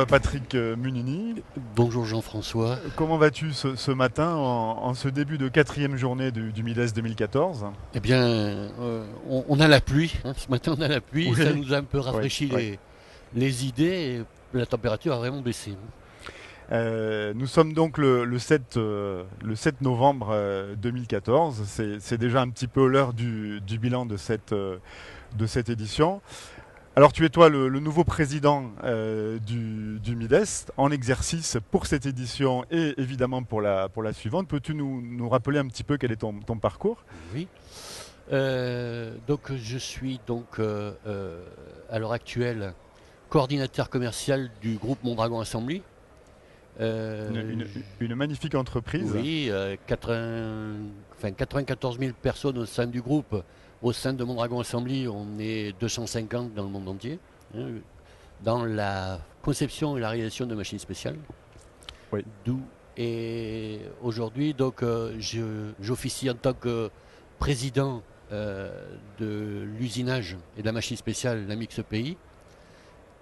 Patrick Munini. Bonjour Jean-François. Comment vas-tu ce matin en ce début de quatrième journée du Mides 2014? Eh bien, on a la pluie. Ce matin, on a la pluie. Oui, Ça nous a un peu oui, rafraîchi oui. les idées et la température a vraiment baissé. Nous sommes donc le 7, le 7 novembre 2014. C'est déjà un petit peu l'heure du bilan de cette édition. Alors tu es toi le nouveau président du Midest en exercice pour cette édition et évidemment pour la suivante. Peux-tu nous rappeler un petit peu quel est ton parcours? Oui. Donc, je suis à l'heure actuelle coordinateur commercial du groupe Mondragon Assembly. Une, Euh, une- une magnifique entreprise. oui, 94 000 personnes au sein du groupe. Au sein de Mondragon Assembly, on est 250 dans le monde entier, hein, dans la conception et la réalisation de machines spéciales. Oui. D'où et aujourd'hui, j'officie en tant que président de l'usinage et de la machine spéciale, la Mix Pays,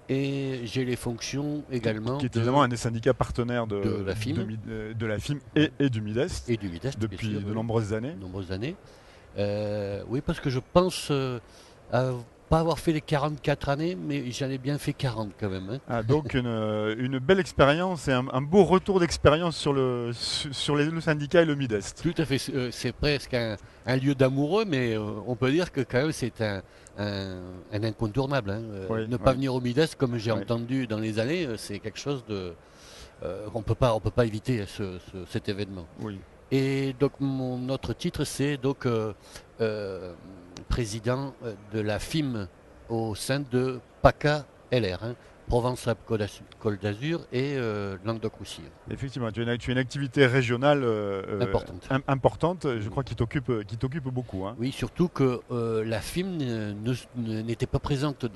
et j'ai les fonctions également Qui est évidemment un des syndicats partenaires de la FIM de la FIM et du Midest et du Midest, bien depuis sûr, de oui, nombreuses années. de nombreuses années. Oui, parce que je pense pas avoir fait les 44 années, mais j'en ai bien fait 40 quand même, hein. Ah, donc une belle expérience et un beau retour d'expérience sur le syndicat et le Midest. Tout à fait, c'est presque un lieu d'amoureux, mais on peut dire que quand même c'est un incontournable, hein. Oui, Ne pas oui, venir au Midest, comme j'ai oui, entendu dans les années, c'est quelque chose on peut pas éviter cet événement. oui. Et donc mon autre titre, c'est euh, président de la FIM au sein de PACA LR, hein, Provence-Alpes-Côte d'Azur et Languedoc-Roussillon. Effectivement, tu as une activité régionale Importante. importante, je Mhm. crois, qui t'occupe beaucoup, hein. Oui, surtout que la FIM n'était pas présente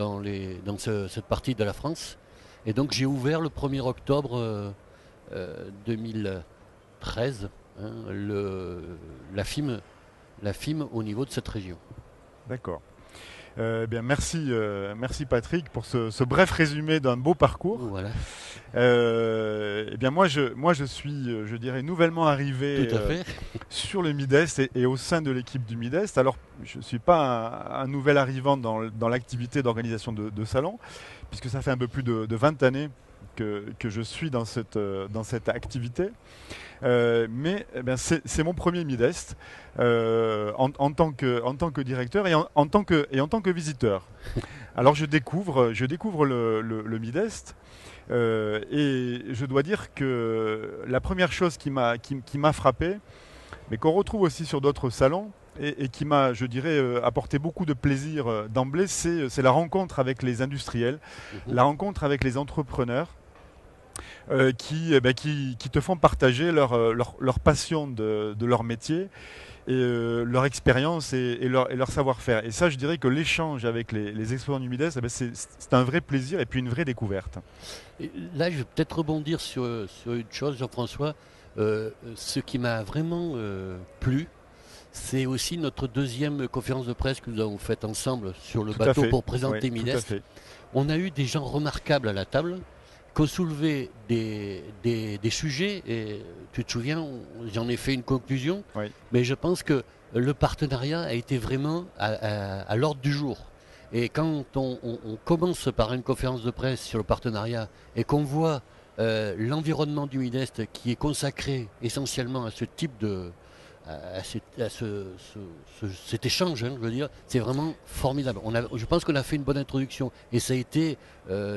cette partie de la France. Et donc j'ai ouvert le 1er octobre 2013, hein, la FIM au niveau de cette région. D'accord. Bien, merci Patrick pour ce bref résumé d'un beau parcours. Voilà, Eh bien moi je suis, je dirais, nouvellement tout arrivé à fait. sur le Midest et au sein de l'équipe du Midest. Alors je ne suis pas un nouvel arrivant dans l'activité d'organisation de salons, puisque ça fait un peu plus de 20 années que je suis dans cette activité. Mais eh ben, c'est mon premier Midest en tant que directeur et en tant que visiteur. Alors je découvre le Midest et je dois dire que la première chose qui m'a frappé, mais qu'on retrouve aussi sur d'autres salons, et qui m'a, je dirais, apporté beaucoup de plaisir d'emblée, c'est la rencontre avec les industriels, Mhm. la rencontre avec les entrepreneurs qui te font partager leur passion de leur métier et leur expérience et leur savoir-faire. Et ça, je dirais que l'échange avec les exposants du Midest, c'est un vrai plaisir et puis une vraie découverte. Et là, je vais peut-être rebondir sur une chose, Jean-François. Ce qui m'a vraiment plu, c'est aussi notre deuxième conférence de presse que nous avons faite ensemble sur le Tout à bateau fait. pour Oui, présenter tout à Midest. fait. On a eu des gens remarquables à la table qui ont soulevé des sujets. Et tu te souviens, j'en ai fait une conclusion, Oui. mais je pense que le partenariat a été vraiment à l'ordre du jour. Et quand on commence par une conférence de presse sur le partenariat et qu'on voit l'environnement du Midest qui est consacré essentiellement à ce type cet échange, hein, je veux dire, c'est vraiment formidable. Je pense qu'on a fait une bonne introduction et ça a été,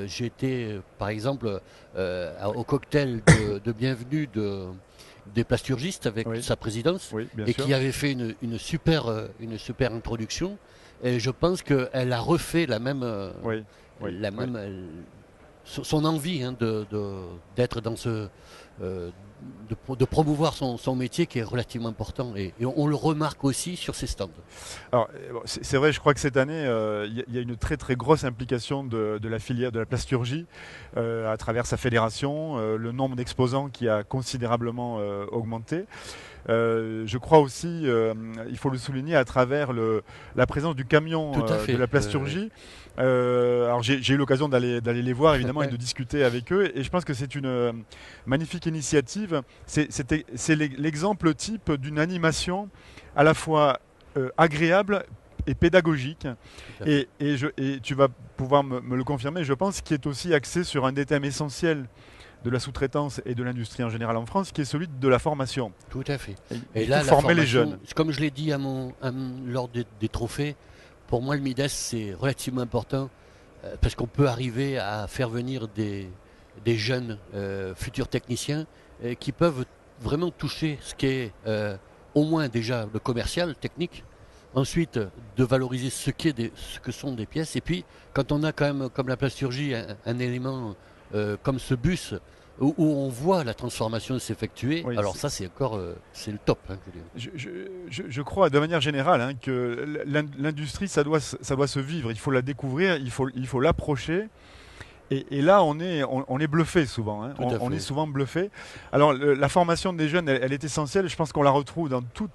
j'ai été par exemple au cocktail de bienvenue des plasturgistes avec Oui, sa présidence oui, bien et sûr. qui avait fait une super introduction. Et je pense qu'elle a refait Oui, oui, la oui. même son envie, hein, d'être dans de promouvoir son métier qui est relativement important et on le remarque aussi sur ses stands. Alors, bon, c'est vrai, je crois que cette année, il y a une très très grosse implication de la filière de la plasturgie à travers sa fédération, le nombre d'exposants qui a considérablement augmenté. Je crois aussi, il faut le souligner, à travers la présence du camion Tout à de fait. la plasturgie. Alors j'ai eu l'occasion d'aller les voir évidemment et de discuter avec eux, et je pense que c'est une magnifique initiative. C'est l'exemple type d'une animation à la fois agréable et pédagogique, Tout à fait. et tu vas pouvoir me le confirmer, je pense, qui est aussi axé sur un des thèmes essentiels de la sous-traitance et de l'industrie en général en France, qui est celui de la formation. Tout à fait. Il Et faut là, la former les formation, jeunes. comme je l'ai dit lors des trophées, pour moi, le MIDES, c'est relativement important parce qu'on peut arriver à faire venir des jeunes futurs techniciens qui peuvent vraiment toucher ce qui est au moins déjà le commercial, technique. Ensuite, de valoriser ce que sont des pièces. Et puis, quand on a quand même, comme la plasturgie, un élément comme ce bus, où on voit la transformation s'effectuer, Oui, alors ça, c'est encore c'est le top. Hein, je veux dire. je crois de manière générale, hein, que l'industrie, ça doit se vivre. Il faut la découvrir, il faut l'approcher. Et là, on est bluffé souvent. Hein. Tout à On est fait. souvent bluffé. Alors, la formation des jeunes, elle est essentielle. Je pense qu'on la retrouve dans tous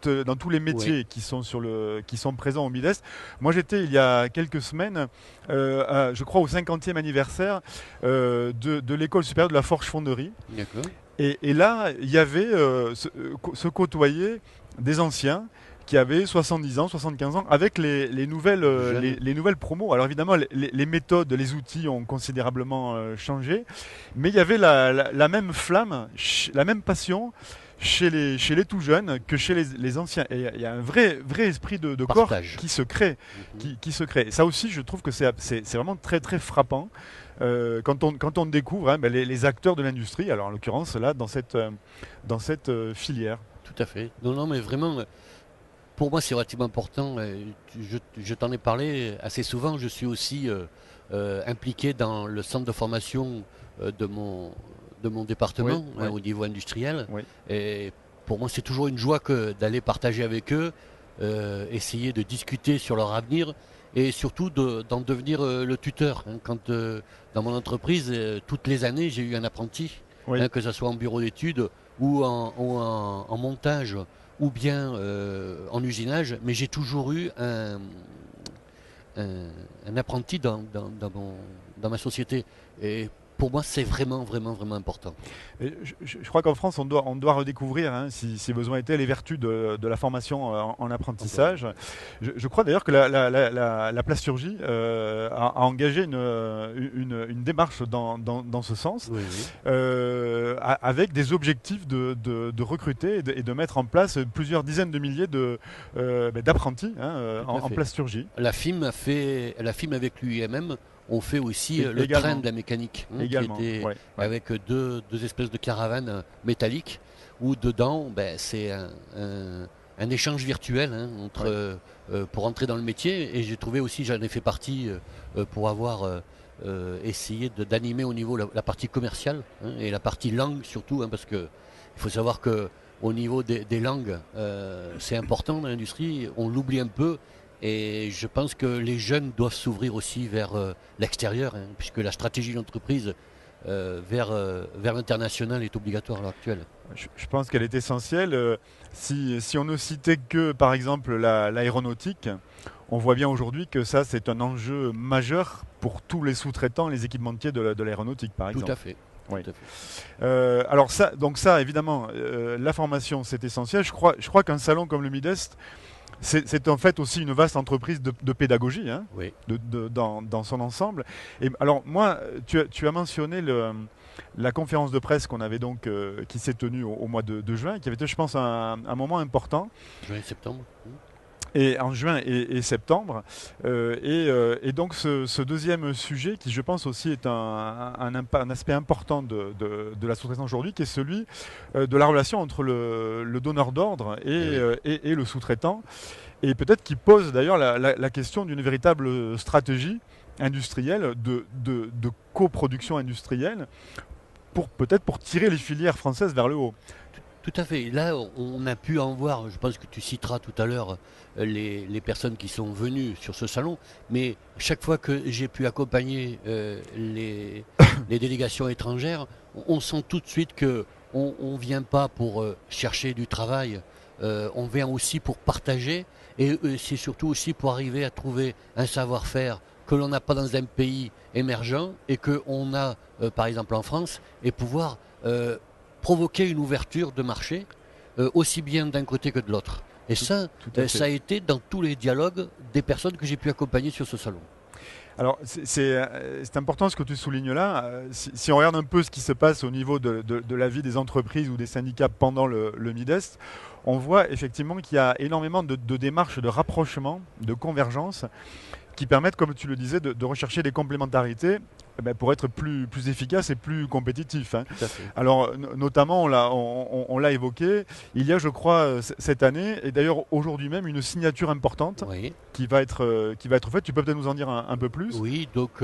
les Oui, métiers qui sont présents au MIDEST. Moi, j'étais il y a quelques semaines, je crois, au 50e anniversaire de l'école supérieure de la Forge-Fonderie. d'accord. Et là, il y avait se côtoyer des anciens qui avaient 70 ans, 75 ans, avec Jeune, les nouvelles promos. Alors évidemment, les méthodes, les outils ont considérablement changé, mais il y avait la même flamme, la même passion chez les tout jeunes que chez les anciens. Et il y a un vrai esprit de corps partage. qui se crée. Mhm. Qui se crée. Et ça aussi, je trouve que c'est vraiment très frappant quand on découvre, hein, ben, les acteurs de l'industrie, alors en l'occurrence là, dans cette filière. Tout à fait. Non, non, mais vraiment, pour moi, c'est relativement important. Je t'en ai parlé assez souvent. Je suis aussi impliqué dans le centre de formation de mon Oui, département oui, au niveau industriel. oui. Et pour moi, c'est toujours une joie d'aller partager avec eux, essayer de discuter sur leur avenir et surtout d'en devenir le tuteur. Hein. Quand dans mon entreprise, toutes les années, j'ai eu un apprenti, Oui. hein, que ce soit en bureau d'études ou en montage ou bien en usinage, mais j'ai toujours eu un apprenti dans ma société. Et pour moi, c'est vraiment important. Et je crois qu'en France, on doit redécouvrir, hein, si besoin était, les vertus de la formation en Encore. apprentissage. Je crois d'ailleurs que la plasturgie a engagé une démarche dans ce sens, Oui, oui, avec des objectifs de recruter et de mettre en place plusieurs dizaines de milliers d'apprentis, hein, tout à en fait. plasturgie. La FIM avec l'UIMM ont fait aussi le train Également, de la mécanique, hein, qui également, était ouais, ouais. avec deux espèces de caravanes métalliques, où dedans, ben, c'est un échange virtuel, hein, Ouais. pour entrer dans le métier. Et j'ai trouvé aussi, j'en ai fait partie pour avoir essayé d'animer au niveau la partie commerciale, hein, et la partie langue surtout, hein, parce que il faut savoir que au niveau des langues, c'est important dans l'industrie, on l'oublie un peu. Et je pense que les jeunes doivent s'ouvrir aussi vers l'extérieur, hein, puisque la stratégie d'entreprise vers l'international est obligatoire à l'heure actuelle. Je pense qu'elle est essentielle. Si on ne citait que, par exemple, l'aéronautique, on voit bien aujourd'hui que ça, c'est un enjeu majeur pour tous les sous-traitants, les équipementiers de l'aéronautique, par Tout à exemple. fait. Oui. Tout à fait. Alors ça, donc ça, évidemment, la formation, c'est essentiel. Je crois qu'un salon comme le Midest, c'est en fait aussi une vaste entreprise de pédagogie, hein, Oui. dans son ensemble. Et alors moi, tu as mentionné la conférence de presse qu'on avait donc, qui s'est tenue au mois de juin, qui avait été, je pense, un moment important. Juin et septembre. Et en juin et septembre. Et donc ce deuxième sujet, qui je pense aussi est un aspect important de la sous-traitance aujourd'hui, qui est celui de la relation entre le donneur d'ordre Eh oui. et le sous-traitant. Et peut-être qui pose d'ailleurs la question d'une véritable stratégie industrielle, de coproduction industrielle, peut-être pour tirer les filières françaises vers le haut. Tout à fait. Là, on a pu en voir, je pense que tu citeras tout à l'heure les personnes qui sont venues sur ce salon, mais chaque fois que j'ai pu accompagner les délégations étrangères, on sent tout de suite que on ne vient pas pour chercher du travail, on vient aussi pour partager et c'est surtout aussi pour arriver à trouver un savoir-faire que l'on n'a pas dans un pays émergent et qu'on a par exemple en France et pouvoir provoquer une ouverture de marché aussi bien d'un côté que de l'autre. Et ça, ça a été dans tous les dialogues des personnes que j'ai pu accompagner sur ce salon. Alors, c'est important ce que tu soulignes là. Si on regarde un peu ce qui se passe au niveau de la vie des entreprises ou des syndicats pendant le Midest, on voit effectivement qu'il y a énormément de démarches de rapprochement, de convergence, qui permettent, comme tu le disais, de rechercher des complémentarités pour être plus efficace et plus compétitif. Hein. Alors, notamment, on l'a évoqué, il y a, je crois, cette année, et d'ailleurs aujourd'hui même, une signature importante qui va être faite. Tu peux peut-être nous en dire un peu plus? Oui, donc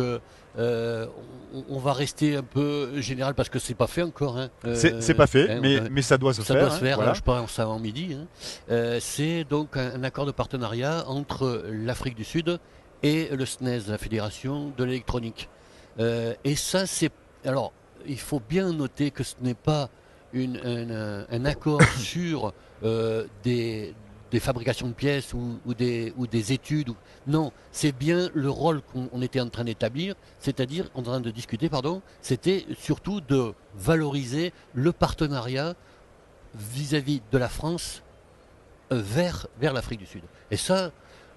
on va rester un peu général parce que c'est pas fait encore. Hein. C'est pas fait, mais ça doit se faire. Ça doit se faire, voilà. je pense avant midi. Hein. C'est donc un accord de partenariat entre l'Afrique du Sud et le SNES, la Fédération de l'électronique. Et ça, c'est... Alors, il faut bien noter que ce n'est pas un accord sur des fabrications de pièces ou des études. Non, c'est bien le rôle qu'on était en train d'établir, c'est-à-dire, en train de discuter, c'était surtout de valoriser le partenariat vis-à-vis de la France vers l'Afrique du Sud. Et ça,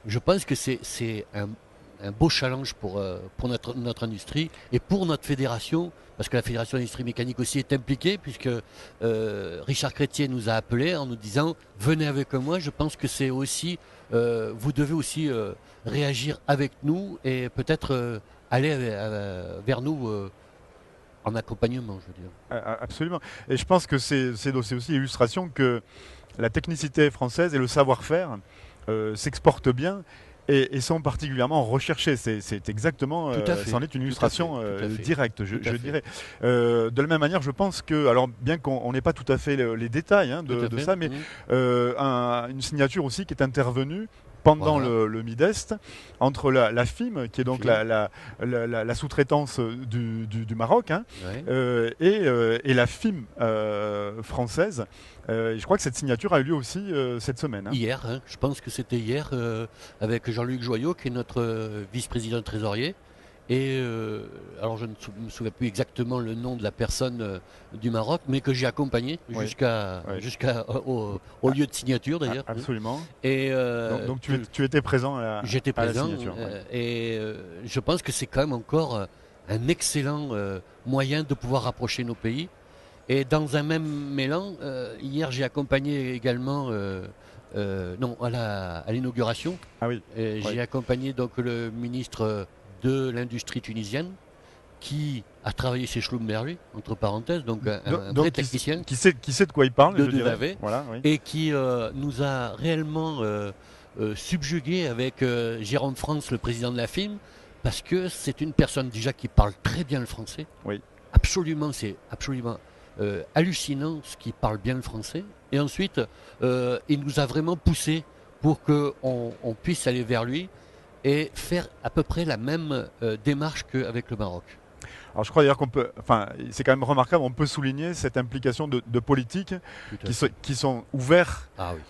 je pense que c'est un beau challenge pour notre industrie et pour notre fédération, parce que la Fédération d'industrie mécanique aussi est impliquée, puisque Richard Chrétien nous a appelés en nous disant « Venez avec moi, je pense que c'est aussi, vous devez aussi réagir avec nous et peut-être aller vers nous en accompagnement, je veux dire. » Absolument. Et je pense que c'est aussi l'illustration que la technicité française et le savoir-faire s'exportent bien et sont particulièrement recherchés. C'est exactement, c'en est une illustration directe, je dirais. De la même manière, je pense que, alors bien qu'on n'ait pas tout à fait les détails de ça, mais une signature aussi qui est intervenue pendant le Midest, entre la FIM, qui est donc la sous-traitance du Maroc, hein, et la FIM française. Je crois que cette signature a eu lieu aussi cette semaine. Hein. Hier, hein, je pense que c'était hier, avec Jean-Luc Joyot, qui est notre vice-président trésorier. Et alors je ne me souviens plus exactement le nom de la personne du Maroc, mais que j'ai accompagné au lieu de signature d'ailleurs. Absolument. Et donc tu étais présent j'étais présent, à la signature. Et je pense que c'est quand même encore un excellent moyen de pouvoir rapprocher nos pays. Et dans un même mélan, hier j'ai accompagné également à l'inauguration. Ah oui. J'ai accompagné donc le ministre de l'industrie tunisienne qui a travaillé chez Schlumberger, entre parenthèses, donc un vrai technicien. Qui sait de quoi il parle, je dirais. Et qui nous a réellement subjugués avec Jérôme France, le président de la FIM, parce que c'est une personne déjà qui parle très bien le français. Oui. Absolument, c'est absolument hallucinant ce qui parle bien le français. Et ensuite, il nous a vraiment poussé pour qu'on puisse aller vers lui et faire à peu près la même démarche qu'avec le Maroc. Alors je crois d'ailleurs c'est quand même remarquable, on peut souligner cette implication de politiques qui sont ouverts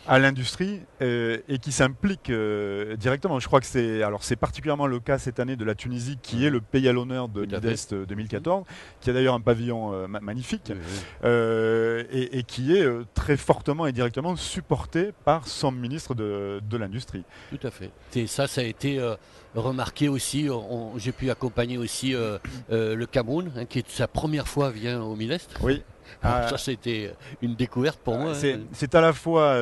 à l'industrie et qui s'impliquent directement. Je crois que c'est particulièrement le cas cette année de la Tunisie, qui est le pays à l'honneur de Midest 2014, qui a d'ailleurs un pavillon magnifique et qui est très fortement et directement supporté par son ministre de l'Industrie. Tout à fait. Et ça a été remarqué aussi. J'ai pu accompagner aussi le Cameroun, hein, qui sa première fois vient au Midest. Oui. Ça, c'était une découverte pour moi. C'est à la fois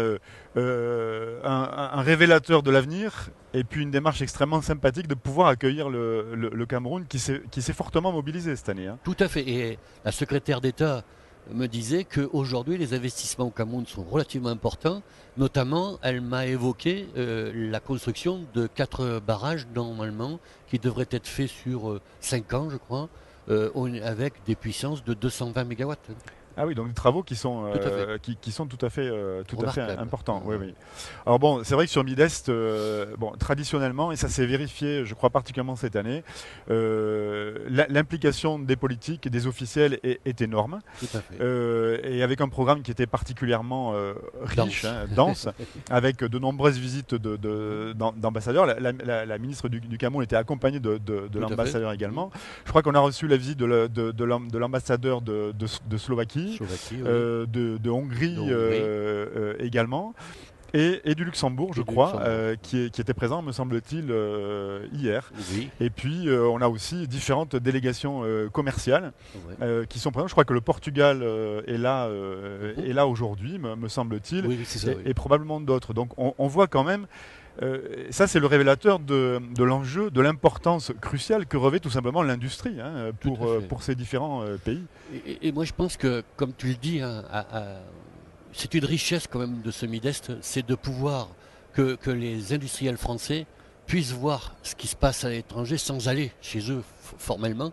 un révélateur de l'avenir et puis une démarche extrêmement sympathique de pouvoir accueillir le Cameroun qui s'est fortement mobilisé cette année. Hein. Tout à fait. Et la secrétaire d'État me disait qu'aujourd'hui, les investissements au Cameroun sont relativement importants. Notamment, elle m'a évoqué la construction de 4 barrages, normalement, qui devraient être faits sur 5 ans, je crois, avec des puissances de 220 MW. Ah oui, donc des travaux Tout à fait. qui sont tout à fait Remarquable. importants. Oui, oui. Alors bon, c'est vrai que sur Midest, bon, traditionnellement, et ça s'est vérifié, je crois particulièrement cette année, l'implication des politiques et des officiels est énorme. Tout à fait. Et avec un programme qui était particulièrement riche, Dense. hein, dense, avec de nombreuses visites d'ambassadeurs. La ministre du Cameroun était accompagnée de Tout à fait. l'ambassadeur également. Je crois qu'on a reçu la visite de l'ambassadeur de Slovaquie, Slovaquie, oui. de Hongrie De Hongrie également. Et du Luxembourg, je et du crois, Luxembourg. qui était présent, me semble-t-il, hier. Oui. Et puis, on a aussi différentes délégations commerciales Ouais. qui sont présentes. Je crois que le Portugal Mhm. est là aujourd'hui, me semble-t-il, Oui, oui, c'est ça, oui. et probablement d'autres. Donc, on voit quand même, ça c'est le révélateur de l'enjeu, de l'importance cruciale que revêt tout simplement l'industrie hein, Tout à fait. pour ces différents pays. Et moi, je pense que, comme tu le dis, hein, c'est une richesse quand même de ce Midest, c'est de pouvoir que les industriels français puissent voir ce qui se passe à l'étranger sans aller chez eux formellement,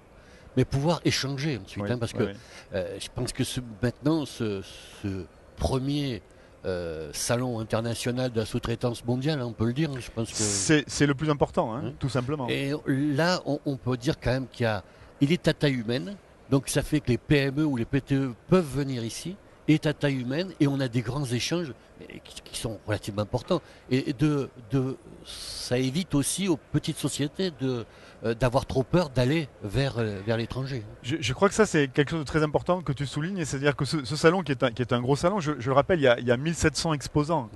mais pouvoir échanger ensuite. Oui, Hein, parce oui, que oui. je pense que maintenant, ce premier salon international de la sous-traitance mondiale, hein, on peut le dire, hein, je pense que... C'est le plus important, hein, Hein. tout simplement. Et là, on peut dire quand même il est à taille humaine, donc ça fait que les PME ou les PTE peuvent venir ici, est à taille humaine, et on a des grands échanges qui sont relativement importants. Et ça évite aussi aux petites sociétés d'avoir trop peur d'aller vers l'étranger. Je crois que ça, c'est quelque chose de très important que tu soulignes, c'est-à-dire que ce salon qui est un gros salon, je le rappelle, il y a 1700 exposants,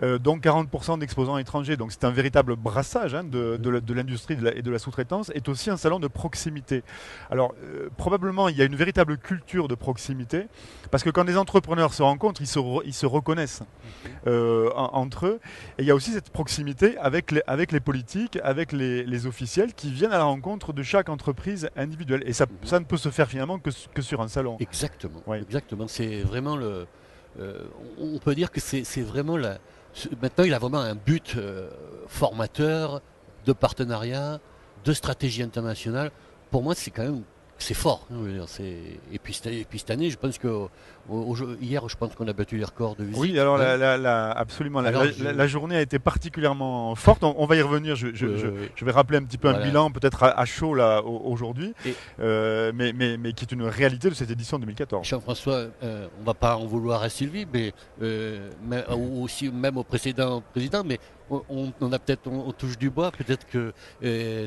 Ouais, ouais. dont 40% d'exposants étrangers, donc c'est un véritable brassage hein, de l'industrie et de la sous-traitance, est aussi un salon de proximité. Alors, probablement, il y a une véritable culture de proximité, parce que quand des entrepreneurs se rencontrent, ils se reconnaissent entre eux, et il y a aussi cette proximité avec les politiques, avec les officiels qui viennent à la rencontre de chaque entreprise individuelle. Et Mhm. ça ne peut se faire finalement que sur un salon. Exactement, Oui. exactement. C'est vraiment euh, on peut dire que c'est vraiment maintenant il a vraiment un but formateur, de partenariat, de stratégie internationale. Pour moi, c'est quand même c'est fort. Hein, je veux dire, et puis cette année, je pense que hier, je pense qu'on a battu les records de Oui, visite. alors Hein. absolument. Alors La journée a été particulièrement forte. On va y revenir. Je vais rappeler un petit peu un voilà. bilan, peut-être à chaud là aujourd'hui, Et mais qui est une réalité de cette édition 2014. Jean-François, on va pas en vouloir à Sylvie, mais aussi même au précédent président, mais on a peut-être on touche du bois, peut-être que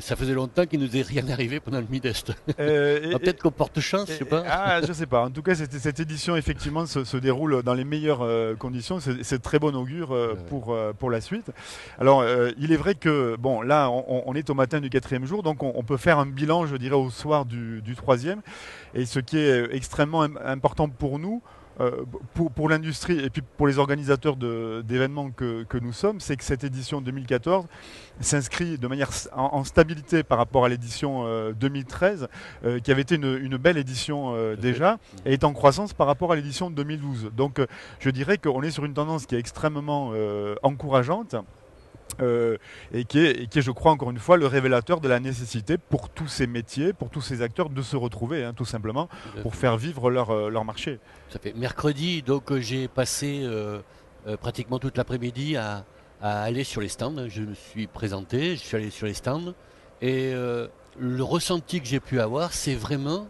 ça faisait longtemps qu'il nous est rien arrivé pendant le Midest. Euh, et- Peut-être qu'on porte chance, je sais pas. je sais pas. En tout cas, cette édition effectivement se déroule dans les meilleures conditions. C'est de très bon augure pour la suite. Alors, il est vrai que bon, là, on est au matin du quatrième jour, donc on peut faire un bilan, je dirais, au soir du troisième. Et ce qui est extrêmement important pour nous. Pour l'industrie et puis pour les organisateurs d'événements que nous sommes, c'est que cette édition 2014 s'inscrit de manière en stabilité par rapport à l'édition 2013, qui avait été une belle édition Tout à fait. déjà, et est en croissance par rapport à l'édition 2012. Donc je dirais qu'on est sur une tendance qui est extrêmement encourageante. Et qui est, je crois, encore une fois, le révélateur de la nécessité pour tous ces métiers, pour tous ces acteurs, de se retrouver, hein, tout simplement, Tout à pour fait. faire vivre leur marché. Ça fait mercredi, donc j'ai passé pratiquement toute l'après-midi à aller sur les stands. Je me suis présenté, je suis allé sur les stands, et le ressenti que j'ai pu avoir, c'est vraiment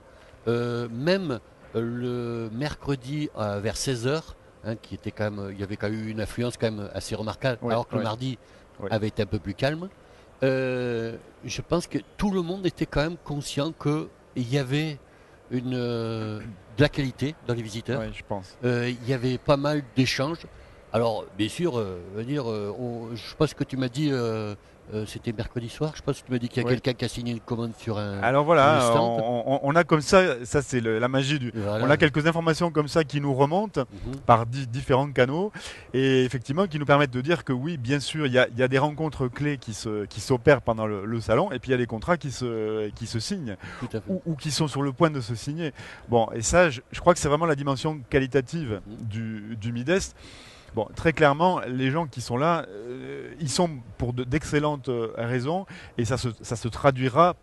même le mercredi vers 16 heures, hein, qui était quand même, il y avait quand même eu une affluence quand même assez remarquable, Oui, alors que le oui, mardi oui. avait été un peu plus calme. Je pense que tout le monde était quand même conscient qu'il y avait de la qualité dans les visiteurs. Oui, je pense. Il y avait pas mal d'échanges. Alors, bien sûr, je pense que tu m'as dit, c'était mercredi soir, je pense que tu m'as dit qu'il y a Oui. quelqu'un qui a signé une commande Alors sur le voilà, stand. on a comme ça c'est la magie du. Voilà. On a quelques informations comme ça qui nous remontent Mhm. par différents canaux et effectivement qui nous permettent de dire que oui, bien sûr, il y a des rencontres clés qui s'opèrent pendant le salon et puis il y a des contrats qui se signent Tout à fait. ou qui sont sur le point de se signer. Bon, et ça, je crois que c'est vraiment la dimension qualitative Mhm. du Midest. Bon, très clairement, les gens qui sont là, ils sont pour d'excellentes raisons et ça se traduira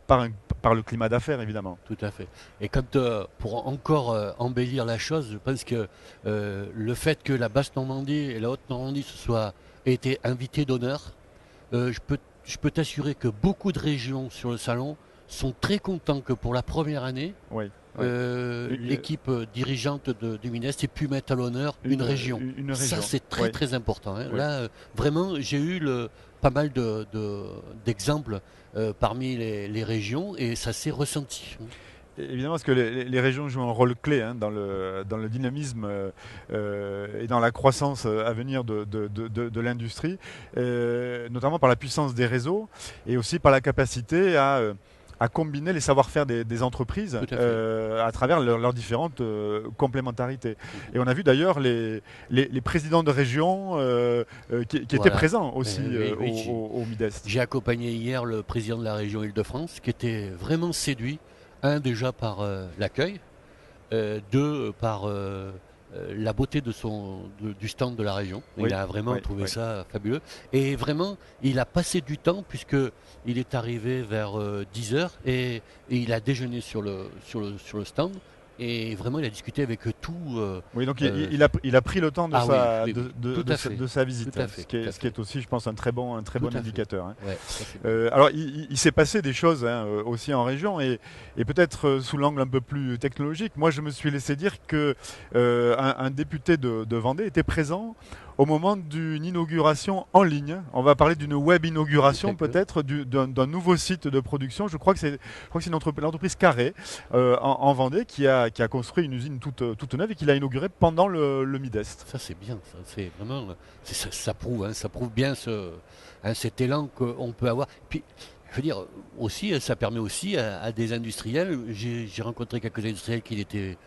par le climat d'affaires évidemment. Tout à fait. Et quand, pour encore embellir la chose, je pense que le fait que la Basse-Normandie et la Haute-Normandie aient été invités d'honneur, je peux t'assurer que beaucoup de régions sur le salon sont très contents que pour la première année, Oui. Oui. l'équipe dirigeante du Minest ait pu mettre à l'honneur une région. Une région. Ça, c'est très Oui. très important. Hein. Oui. Là, vraiment, j'ai eu pas mal d'exemples parmi les régions et ça s'est ressenti. Évidemment, parce que les régions jouent un rôle clé dans le dynamisme et dans la croissance à venir de l'industrie, notamment par la puissance des réseaux et aussi par la capacité à combiner les savoir-faire des entreprises à travers leurs différentes complémentarités. Et on a vu d'ailleurs les présidents de région qui étaient présents aussi au Midest. J'ai accompagné hier le président de la région Île-de-France qui était vraiment séduit, déjà par l'accueil, deux par la beauté du stand de la région. Il a vraiment trouvé ça fabuleux. Et vraiment, il a passé du temps puisqu'il est arrivé vers 10h et il a déjeuné sur le stand. Et vraiment, il a discuté avec tout. Oui, donc il a pris le temps de sa visite, ce qui est aussi, je pense, un très bon indicateur. Hein. Ouais, alors, il s'est passé des choses aussi en région et peut-être sous l'angle un peu plus technologique. Moi, je me suis laissé dire que un député de Vendée était présent au moment d'une inauguration en ligne. On va parler d'une web inauguration peut-être d'un nouveau site de production. Je crois que c'est l'entreprise Carré en Vendée qui a construit une usine toute neuve et qui l'a inaugurée pendant le Midest. Ça c'est bien, c'est vraiment ça prouve bien cet élan qu'on peut avoir. Puis je veux dire aussi, ça permet aussi à des industriels. J'ai rencontré quelques industriels qui n'étaient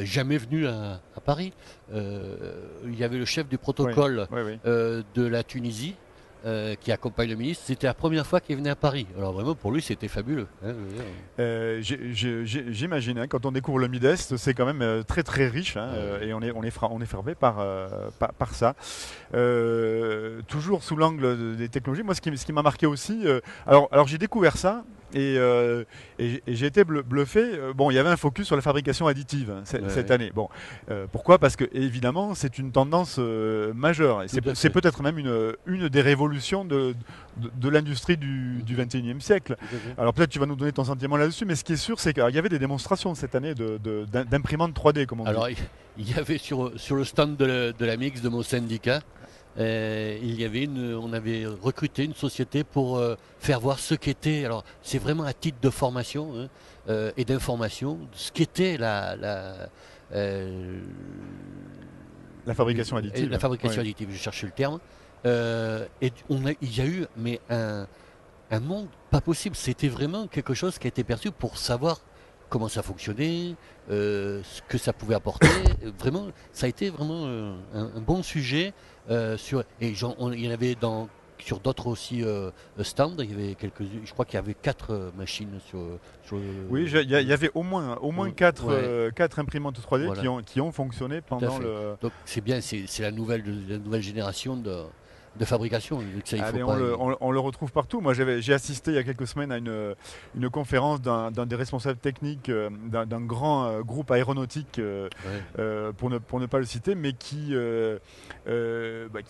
jamais venus à Paris. Il y avait le chef du protocole de la Tunisie qui accompagne le ministre. C'était la première fois qu'il venait à Paris. Alors vraiment, pour lui, c'était fabuleux. Hein, j'imagine, hein, quand on découvre le Midest, c'est quand même très très riche hein, et on est frappé par ça. Toujours sous l'angle des technologies, moi ce qui m'a marqué aussi, alors j'ai découvert ça et j'ai été bluffé. Bon, il y avait un focus sur la fabrication additive cette année. Bon, pourquoi ? Parce que évidemment, c'est une tendance majeure. C'est peut-être même une des révolutions de l'industrie du XXIe siècle. Alors peut-être tu vas nous donner ton sentiment là-dessus, mais ce qui est sûr, c'est qu'il y avait des démonstrations cette année d'imprimantes 3D, comme on dit. Alors il y avait sur le stand de la Mix de mon syndicat, on avait recruté une société pour faire voir ce qu'était. Alors c'est vraiment à titre de formation et d'information, ce qu'était la fabrication additive. La fabrication additive, je cherchais le terme. Il y a eu un monde pas possible. C'était vraiment quelque chose qui a été perçu pour savoir comment ça fonctionnait, ce que ça pouvait apporter. Vraiment, ça a été vraiment un bon sujet. Il y en avait sur d'autres aussi stands. Il y avait je crois qu'il y avait 4 machines sur le. Oui, il y avait au moins 4 imprimantes 3D qui ont fonctionné pendant le. Donc c'est bien, c'est la nouvelle génération de fabrication. On le retrouve partout. Moi, j'ai assisté il y a quelques semaines à une conférence d'un des responsables techniques d'un grand groupe aéronautique, pour ne pas le citer, mais qui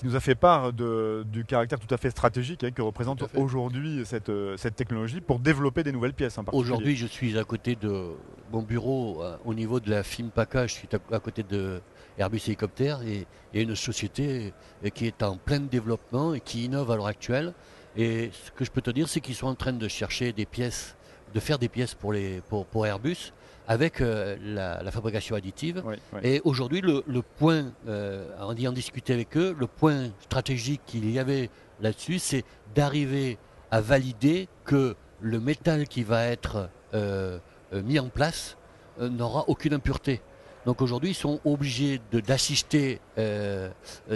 nous a fait part du caractère tout à fait stratégique que représente aujourd'hui cette technologie pour développer des nouvelles pièces en particulier. Aujourd'hui, je suis à côté de mon bureau au niveau de la FIMPACA, je suis à côté de Airbus Hélicoptère et il y a une société qui est en plein développement et qui innove à l'heure actuelle. Et ce que je peux te dire, c'est qu'ils sont en train de chercher des pièces, de faire des pièces pour Airbus avec la fabrication additive. Et aujourd'hui, le point, en ayant discuté avec eux, le point stratégique qu'il y avait là-dessus, c'est d'arriver à valider que le métal qui va être mis en place n'aura aucune impureté. Donc aujourd'hui, ils sont obligés d'assister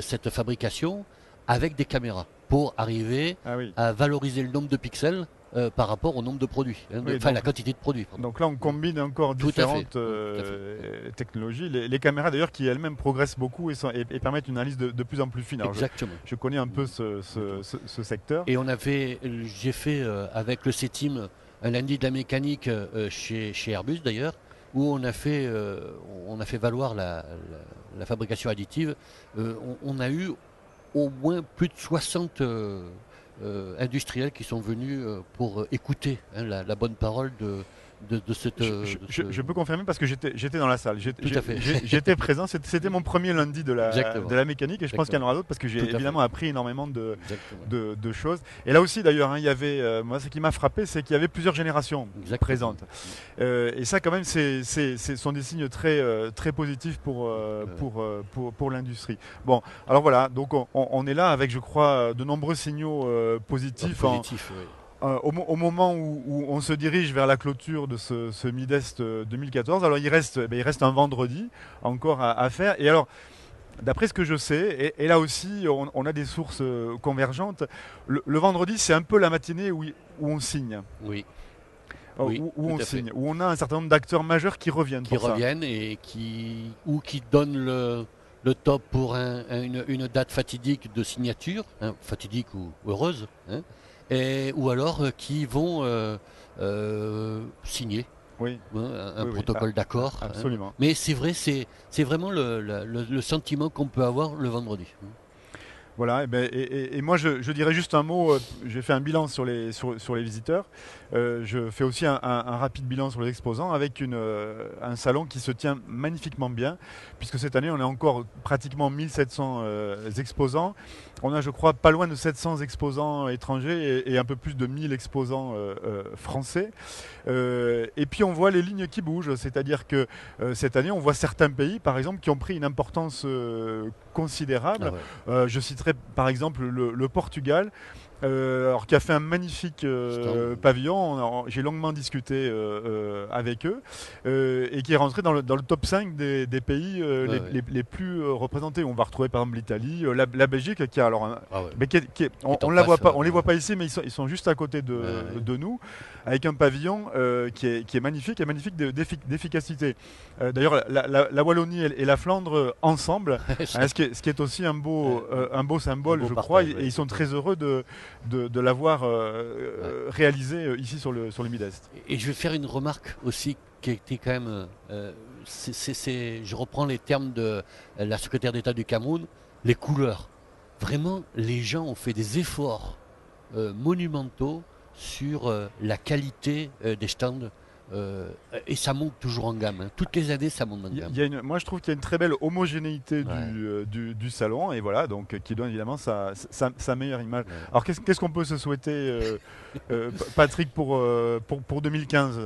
cette fabrication avec des caméras pour arriver à valoriser le nombre de pixels par rapport au nombre de produits, la quantité de produits. Donc là, on combine encore différentes technologies. Les caméras, d'ailleurs, qui elles-mêmes progressent beaucoup et permettent une analyse de plus en plus fine. Alors, exactement. Je connais un peu ce secteur. Et j'ai fait avec le CETIM un lundi de la mécanique chez Airbus d'ailleurs, où on a fait valoir la fabrication additive. On a eu au moins plus de 60 industriels qui sont venus pour écouter la bonne parole de cette. Je peux confirmer parce que j'étais dans la salle. Tout à fait. J'étais présent. C'était mon premier lundi de la mécanique et je pense qu'il y en aura d'autres parce que j'ai évidemment appris énormément de choses. Et là aussi d'ailleurs, hein, il y avait, moi ce qui m'a frappé, c'est qu'il y avait plusieurs générations présentes. Et ça quand même, sont des signes très positifs pour l'industrie. Bon, alors voilà, donc on est là avec, je crois, de nombreux signaux positifs. Au moment où on se dirige vers la clôture de ce Midest 2014, alors il reste un vendredi encore à faire. Et alors, d'après ce que je sais, et là aussi on a des sources convergentes, le vendredi c'est un peu la matinée où on signe. Oui. Où on signe, où on a un certain nombre d'acteurs majeurs qui reviennent. Et qui donnent le top pour une date fatidique de signature, hein, fatidique ou heureuse, hein, ou alors qui vont signer un protocole d'accord. Absolument. Hein. Mais c'est vrai, c'est vraiment le sentiment qu'on peut avoir le vendredi. Voilà, et moi je dirais juste un mot, j'ai fait un bilan sur les visiteurs, je fais aussi un rapide bilan sur les exposants avec un salon qui se tient magnifiquement bien, puisque cette année on est encore pratiquement 1700 exposants, on a je crois pas loin de 700 exposants étrangers et un peu plus de 1000 exposants français, et puis on voit les lignes qui bougent, c'est-à-dire que cette année on voit certains pays par exemple qui ont pris une importance considérable. Je citerai par exemple le Portugal, alors qui a fait un magnifique pavillon. J'ai longuement discuté avec eux et qui est rentré dans le top 5 des pays les plus représentés. On va retrouver par exemple l'Italie, la Belgique qui a alors on la voit pas, on les voit pas ici, mais ils sont juste à côté de nous, avec un pavillon qui est magnifique d'efficacité. D'ailleurs la Wallonie et la Flandre ensemble, ce qui est aussi un beau symbole, je crois, et ils sont très heureux de l'avoir réalisé ici sur le Midest. Et je vais faire une remarque aussi qui était quand même, je reprends les termes de la secrétaire d'État du Cameroun, les couleurs. Vraiment, les gens ont fait des efforts monumentaux sur la qualité des stands. Et ça monte toujours en gamme. Hein. Toutes les années, ça monte en gamme. Moi, je trouve qu'il y a une très belle homogénéité du salon, et voilà, donc qui donne évidemment sa meilleure image. Ouais. Alors, qu'est-ce qu'on peut se souhaiter, Patrick, pour 2015 ?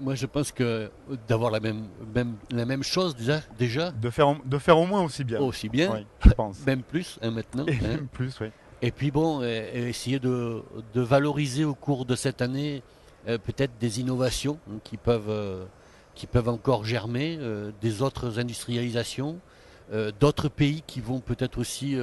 Moi, je pense que d'avoir la même chose déjà. De faire au moins aussi bien. Aussi bien. Oui, je pense. Même plus maintenant. Et même plus, oui. Et puis bon, essayer de valoriser au cours de cette année. Peut-être des innovations qui peuvent encore germer, des autres industrialisations, d'autres pays qui vont peut-être aussi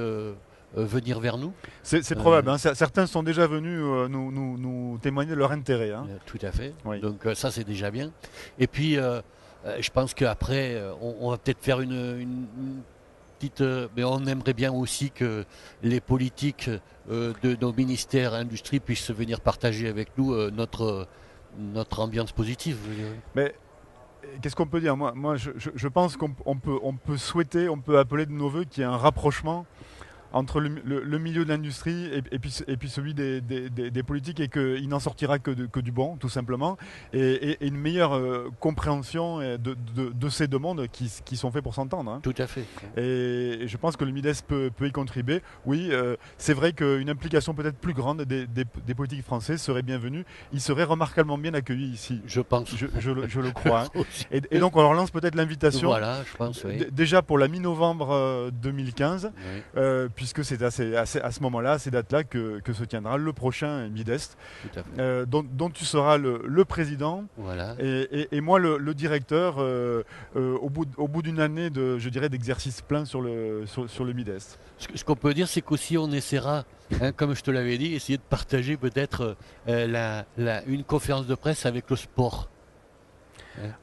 venir vers nous. C'est probable, hein. Certains sont déjà venus nous témoigner de leur intérêt. Hein. Tout à fait, oui. Donc ça c'est déjà bien. Et puis je pense qu'après on va peut-être faire une petite... mais on aimerait bien aussi que les politiques de nos ministères industrie puissent venir partager avec nous notre ambiance positive. Mais qu'est-ce qu'on peut dire ? Moi je pense qu'on peut souhaiter, on peut appeler de nos voeux qu'il y ait un rapprochement entre le milieu de l'industrie et puis celui des politiques, et qu'il n'en sortira que du bon, tout simplement, et une meilleure compréhension de ces deux mondes qui sont faits pour s'entendre. Hein. Tout à fait. Et je pense que le Midest peut y contribuer. Oui, c'est vrai qu'une implication peut-être plus grande des politiques français serait bienvenue. Ils seraient remarquablement bien accueillis ici. Je pense. Je le crois. Hein. Et donc on leur lance peut-être l'invitation. Voilà, je pense, oui. Déjà pour la mi-novembre 2015. Oui. Puisque c'est à ce moment-là, à ces dates-là, que se tiendra le prochain Midest, dont tu seras le président, voilà. et moi le directeur, au bout d'une année d'exercice plein sur le Midest. Ce qu'on peut dire, c'est qu'aussi on essaiera, comme je te l'avais dit, essayer de partager peut-être une conférence de presse avec le sport.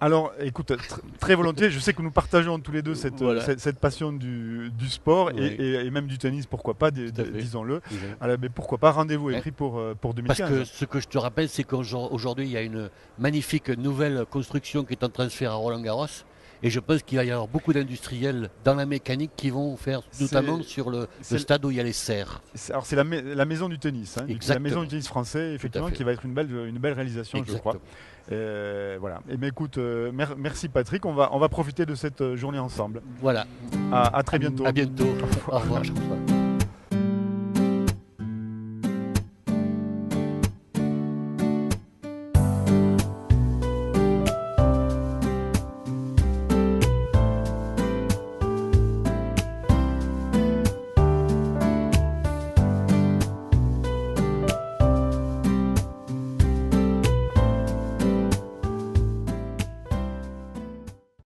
Alors, écoute, très volontiers. Je sais que nous partageons tous les deux cette, Voilà. cette passion du sport Oui. et même du tennis, pourquoi pas, Tout à fait. disons-le. Oui. Alors, mais pourquoi pas, rendez-vous est Ouais. pris pour Parce 2015. que ce que je te rappelle, c'est qu'aujourd'hui, il y a une magnifique nouvelle construction qui est en train de se faire à Roland-Garros. Et je pense qu'il va y avoir beaucoup d'industriels dans la mécanique qui vont faire, notamment sur le c'est- stade où il y a les serres. Alors, c'est la maison du tennis, hein, la Exactement. maison du tennis français, effectivement, fait. qui va être une belle réalisation, je crois. Exactement. Voilà. Et bien, écoute, merci Patrick. On va profiter de cette journée ensemble. Voilà. À très bientôt. À bientôt. Au revoir, Jean-François.